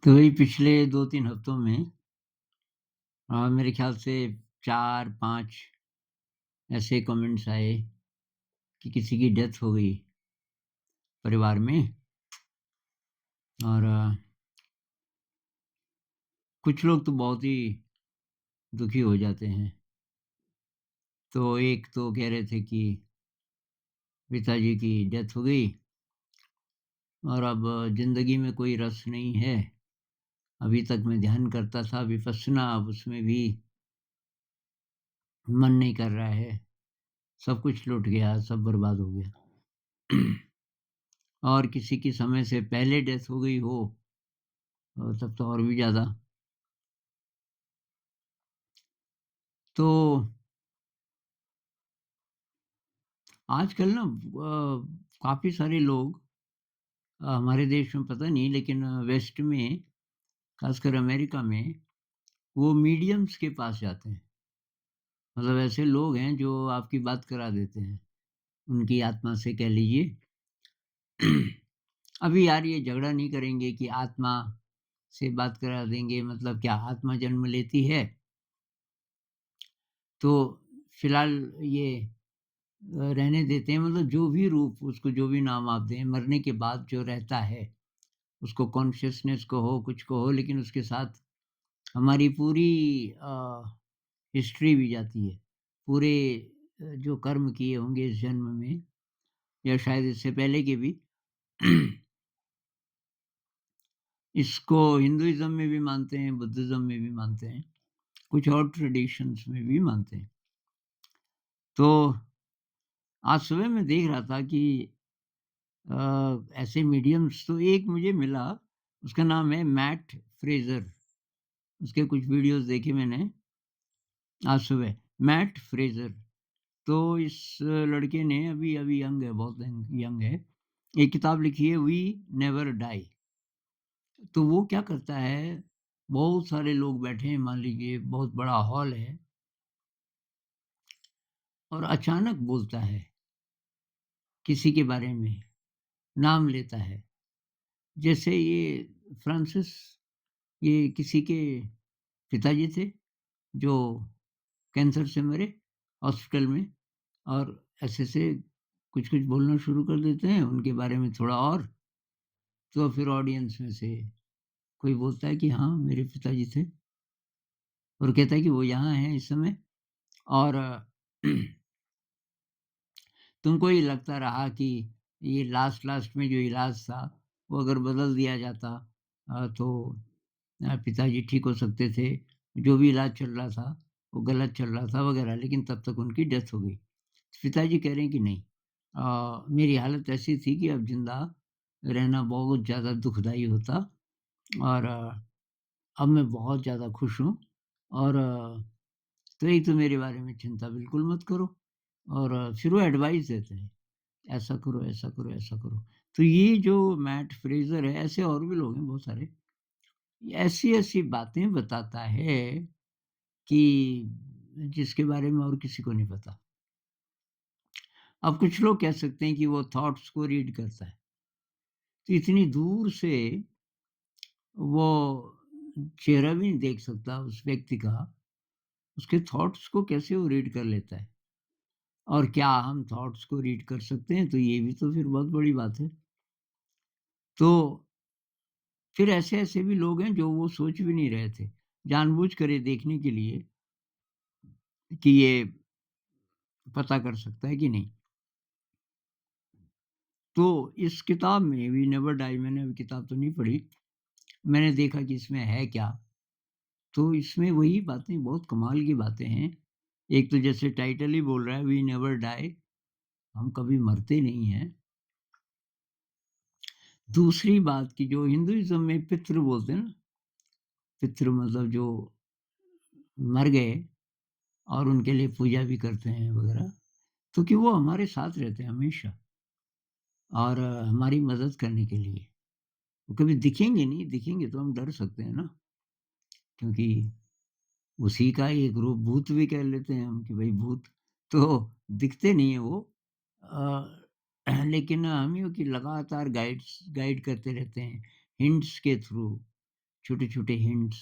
तो वही पिछले 2-3 हफ्तों में मेरे ख़्याल से 4-5 ऐसे कमेंट्स आए कि किसी की डेथ हो गई परिवार में और कुछ लोग तो बहुत ही दुखी हो जाते हैं। तो एक तो कह रहे थे कि पिताजी की डेथ हो गई और अब ज़िंदगी में कोई रस नहीं है। अभी तक मैं ध्यान करता था विपश्यना, अब उसमें भी मन नहीं कर रहा है। सब कुछ लुट गया, सब बर्बाद हो गया। और किसी की समय से पहले डेथ हो गई हो तब तो और भी ज़्यादा। तो आजकल ना काफ़ी सारे लोग हमारे देश में पता नहीं, लेकिन वेस्ट में, ख़ासकर अमेरिका में, वो मीडियम्स के पास जाते हैं। मतलब ऐसे लोग हैं जो आपकी बात करा देते हैं, उनकी आत्मा से कह लीजिए। अभी यार ये झगड़ा नहीं करेंगे कि आत्मा से बात करा देंगे, मतलब क्या आत्मा जन्म लेती है? तो फिलहाल ये रहने देते हैं, मतलब जो भी रूप, उसको जो भी नाम आप दें, मरने के बाद जो रहता है, उसको कॉन्शियसनेस कहो, कुछ कहो, लेकिन उसके साथ हमारी पूरी हिस्ट्री भी जाती है। पूरे जो कर्म किए होंगे इस जन्म में या शायद इससे पहले के भी। इसको हिंदुइज़्म में भी मानते हैं, बुद्धिज़्म में भी मानते हैं, कुछ और ट्रेडिशंस में भी मानते हैं। तो आज सुबह मैं देख रहा था कि ऐसे मीडियम्स तो एक मुझे मिला, उसका नाम है मैट फ्रेज़र। उसके कुछ वीडियोज़ देखे मैंने आज सुबह, मैट फ्रेज़र। तो इस लड़के ने अभी-अभी यंग है, बहुत यंग यंग है। एक किताब लिखी है वी नेवर डाई। तो वो क्या करता है, बहुत सारे लोग बैठे हैं, मान लीजिए बहुत बड़ा हॉल है, और अचानक बोलता है किसी के बारे में, नाम लेता है। जैसे ये फ्रांसिस, ये किसी के पिताजी थे जो कैंसर से मरे हॉस्पिटल में, और ऐसे-ऐसे कुछ-कुछ बोलना शुरू कर देते हैं उनके बारे में थोड़ा और, तो फिर ऑडियंस में से कोई बोलता है कि हाँ, मेरे पिताजी थे, और कहता है कि वो यहाँ हैं इस समय, और तुमको ये लगता रहा कि ये लास्ट-लास्ट में जो इलाज था, वो अगर बदल दिया जाता तो पिताजी ठीक हो सकते थे। जो भी इलाज चल रहा था, वो गलत चल रहा था वगैरह, लेकिन तब तक उनकी डेथ हो गई। पिताजी कह रहे हैं कि नहीं, मेरी हालत ऐसी थी कि अब ज़िंदा रहना बहुत ज़्यादा दुखदाई होता, और अब मैं बहुत ज़्यादा खुश हूँ, और तो एक तो मेरे बारे में चिंता बिल्कुल मत करो, और फिर वो एडवाइस देते हैं, ऐसा करो, ऐसा करो, ऐसा करो। तो ये जो मैट फ्रेज़र है, ऐसे और भी लोग हैं बहुत सारे, ऐसी-ऐसी बातें बताता है कि जिसके बारे में और किसी को नहीं पता। अब कुछ लोग कह सकते हैं कि वो थॉट्स को रीड करता है। तो इतनी दूर से वो चेहरा भी नहीं देख सकता उस व्यक्ति का, उसके थॉट्स को कैसे वो रीड कर लेता है? और क्या हम थॉट्स को रीड कर सकते हैं? तो ये भी तो फिर बहुत बड़ी बात है। तो फिर ऐसे-ऐसे भी लोग हैं जो वो सोच भी नहीं रहे थे, जानबूझ कर ये देखने के लिए कि ये पता कर सकता है कि नहीं। तो इस किताब में वी नेवर डाई, मैंने अभी किताब तो नहीं पढ़ी, मैंने देखा कि इसमें है क्या, तो इसमें वही बातें, बहुत कमाल की बातें हैं। एक तो जैसे टाइटल ही बोल रहा है वी नेवर डाई, हम कभी मरते नहीं हैं। दूसरी बात कि जो हिंदुइज़्म में पितृ बोलते हैं ना, पितृ मतलब जो मर गए और उनके लिए पूजा भी करते हैं वगैरह, तो कि वो हमारे साथ रहते हैं हमेशा, और हमारी मदद करने के लिए। वो कभी दिखेंगे नहीं, दिखेंगे तो हम डर सकते हैं ना, क्योंकि उसी का एक रूप भूत भी कह लेते हैं हम कि भाई भूत, तो दिखते नहीं है वो। लेकिन हम यूँ कि लगातार गाइड करते रहते हैं, हिंट्स के थ्रू छोटे-छोटे हिंट्स,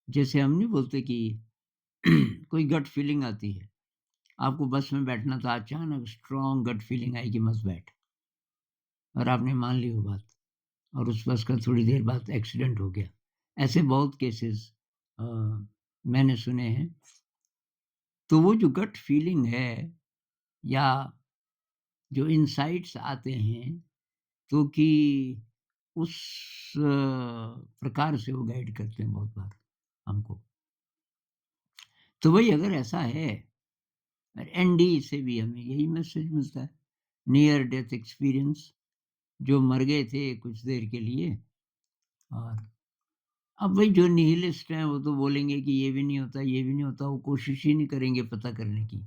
जैसे हम नहीं बोलते कि कोई गट फीलिंग आती है, आपको बस में बैठना था, अचानक स्ट्रॉन्ग गट फीलिंग आई कि मस्ट बैठ, और आपने मान ली वो बात, और उस बस का थोड़ी देर बाद एक्सीडेंट हो गया। ऐसे बहुत केसेस अ, मैंने सुने हैं। तो वो जो गट फीलिंग है या जो इनसाइट्स आते हैं, तो कि उस प्रकार से वो गाइड करते हैं बहुत बार हमको। तो वही अगर ऐसा है, एनडी से भी हमें यही मैसेज मिलता है, नियर डेथ एक्सपीरियंस, जो मर गए थे कुछ देर के लिए, और अब वही जो निहिलिस्ट हैं वो तो बोलेंगे कि ये भी नहीं होता, ये भी नहीं होता, वो कोशिश ही नहीं करेंगे पता करने की,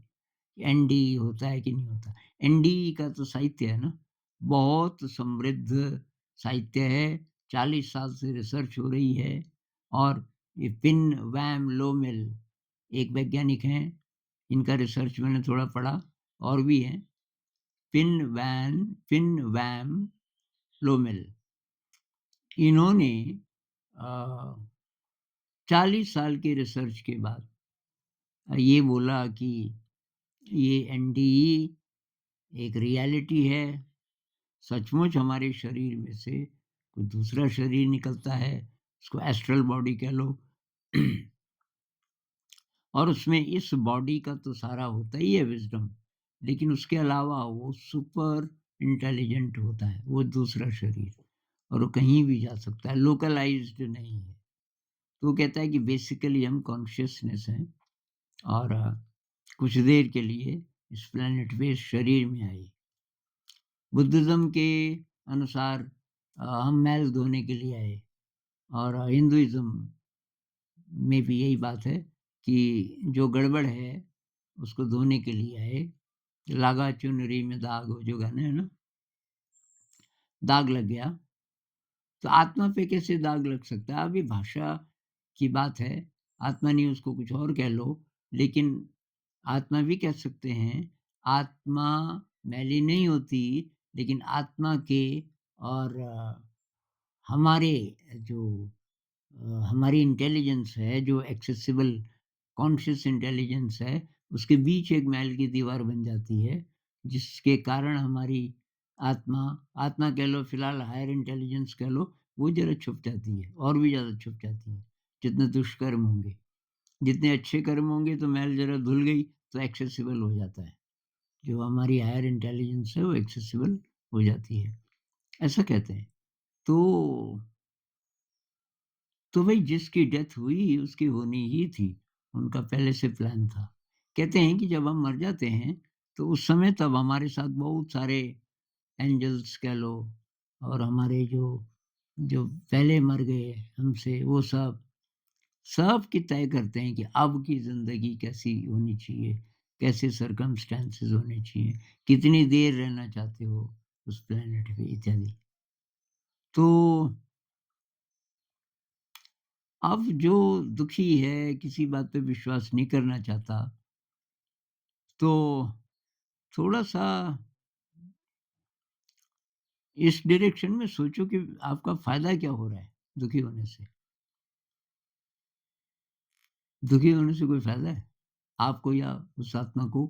एनडी होता है कि नहीं होता। एनडी का तो साहित्य है ना, बहुत समृद्ध साहित्य है, 40 साल से रिसर्च हो रही है, और ये पिन वैम लोमेल एक वैज्ञानिक हैं, इनका रिसर्च मैंने थोड़ा पढ़ा, और भी हैं, पिन वैम लोमेल, इन्होंने अ, 40 साल की रिसर्च के बाद ये बोला कि ये एनडीई एक रियलिटी है, सचमुच हमारे शरीर में से कोई दूसरा शरीर निकलता है, उसको एस्ट्रल बॉडी कह लो, और उसमें इस बॉडी का तो सारा होता ही है विज़डम, लेकिन उसके अलावा वो सुपर इंटेलिजेंट होता है, वो दूसरा शरीर, और वो कहीं भी जा सकता है, लोकलाइज़्ड नहीं है। तो वो कहता है कि बेसिकली हम कॉन्शियसनेस हैं, और कुछ देर के लिए इस प्लैनेट पे इस शरीर में आए। बुद्धिज़्म के अनुसार हम मैल धोने के लिए आए, और हिंदुइज़्म में भी यही बात है कि जो गड़बड़ है उसको धोने के लिए आए। लागा चुनरी में दाग हो, जो गाना है ना, दाग लग गया, तो आत्मा पे कैसे दाग लग सकता है? अभी भाषा की बात है, आत्मा नहीं उसको कुछ और कह लो, लेकिन आत्मा भी कह सकते हैं। आत्मा मैली नहीं होती, लेकिन आत्मा के और हमारे जो हमारी इंटेलिजेंस है, जो एक्सेसिबल कॉन्शियस इंटेलिजेंस है, उसके बीच एक मैल की दीवार बन जाती है, जिसके कारण हमारी आत्मा आत्मा कह लो, फिलहाल हायर इंटेलिजेंस कह लो, वो ज़रा छुप जाती है, और भी ज़्यादा छुप जाती है, जितने दुष्कर्म होंगे। जितने अच्छे कर्म होंगे तो मैल ज़रा धुल गई, तो एक्सेसिबल हो जाता है। जो हमारी हायर इंटेलिजेंस है, वो एक्सेसिबल हो जाती है, ऐसा कहते हैं। तो भई जिसकी डेथ हुई उसकी होनी ही थी, उनका पहले से प्लान था। कहते हैं कि जब हम मर जाते हैं, तो उस समय तब हमारे साथ बहुत सारे एंजेल्स कह लो, और हमारे जो जो पहले मर गए हमसे, वो सब की तय करते हैं कि अब की ज़िंदगी कैसी होनी चाहिए, कैसे सर्कमस्टेंसेस होने चाहिए, कितनी देर रहना चाहते हो उस प्लैनेट पे, इत्यादि। तो अब जो दुखी है, किसी बात पे विश्वास नहीं करना चाहता, तो थोड़ा-सा इस डायरेक्शन में सोचो कि आपका फ़ायदा क्या हो रहा है दुखी होने से? दुखी होने से कोई फ़ायदा है? आपको या उस आत्मा को?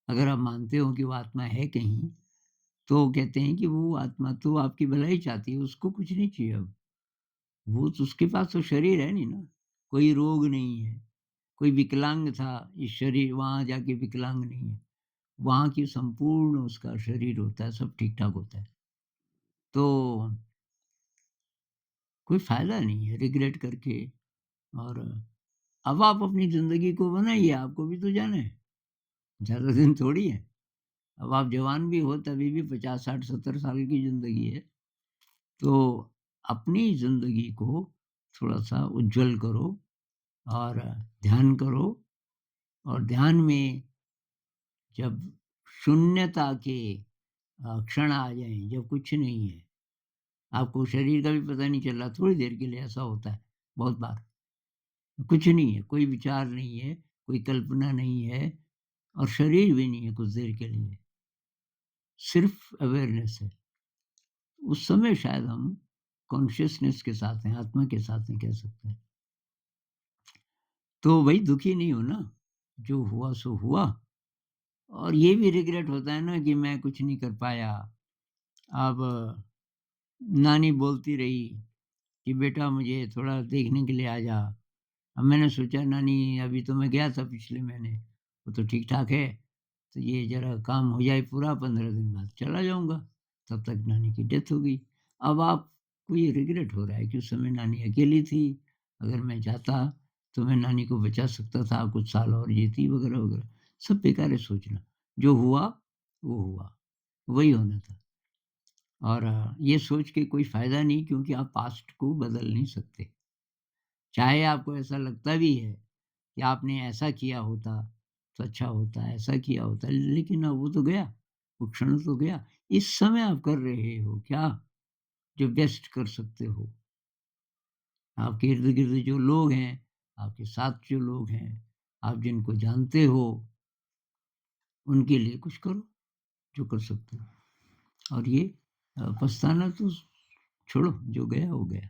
अगर आप मानते हो कि वो आत्मा है कहीं, तो कहते हैं कि वो आत्मा तो आपकी भलाई चाहती है, उसको कुछ नहीं चाहिए अब। वो तो उसके पास तो शरीर है नहीं ना, कोई रोग नहीं है, कोई विकलांग था, इस शरीर वहाँ जाके विकलांग नहीं है। वहाँ की संपूर्ण उसका शरीर होता है, सब ठीक-ठाक होता है। तो कोई फ़ायदा नहीं है रिग्रेट करके, और अब आप अपनी ज़िंदगी को बनाइए, आपको भी तो जाना है, ज़्यादा दिन थोड़ी है। अब आप जवान भी हो तभी भी 50, 60, 70 साल की ज़िंदगी है। तो अपनी ज़िंदगी को थोड़ा-सा उज्ज्वल करो, और ध्यान करो, और ध्यान में जब शून्यता के क्षण आ जाएँ, जब कुछ नहीं है, आपको शरीर का भी पता नहीं चल रहा, थोड़ी देर के लिए ऐसा होता है बहुत बार। कुछ नहीं है, कोई विचार नहीं है, कोई कल्पना नहीं है, और शरीर भी नहीं है कुछ देर के लिए, सिर्फ़ अवेयरनेस है। उस समय शायद हम कॉन्शियसनेस के साथ हैं, आत्मा के साथ हैं कह सकते हैं। तो भई दुखी नहीं हो ना, जो हुआ सो हुआ और ये भी रिग्रेट होता है ना कि मैं कुछ नहीं कर पाया। अब नानी बोलती रही कि बेटा मुझे थोड़ा देखने के लिए आ जा। अब मैंने सोचा नानी अभी तो मैं गया था पिछले महीने, वो तो ठीक-ठाक है, तो ये ज़रा काम हो जाए पूरा 15 दिन बाद चला जाऊँगा। तब तक नानी की डेथ हो गई। अब आपको ये रिग्रेट हो रहा है कि उस समय नानी अकेली थी, अगर मैं जाता तो मैं नानी को बचा सकता था, कुछ साल और जीती वगैरह-वगैरह। सब बेकार है सोचना। जो हुआ, वो हुआ, वही होना था। और ये सोच के कोई फ़ायदा नहीं क्योंकि आप पास्ट को बदल नहीं सकते। चाहे आपको ऐसा लगता भी है कि आपने ऐसा किया होता तो अच्छा होता, ऐसा किया होता, लेकिन अब वो तो गया, वो क्षण तो गया। इस समय आप कर रहे हो क्या, जो बेस्ट कर सकते हो? आपके इर्द-गिर्द जो लोग हैं, आपके साथ जो लोग हैं, आप जिनको जानते हो, उनके लिए कुछ करो, जो कर सकते हो। और ये पछताना तो छोड़ो, जो गया वो गया।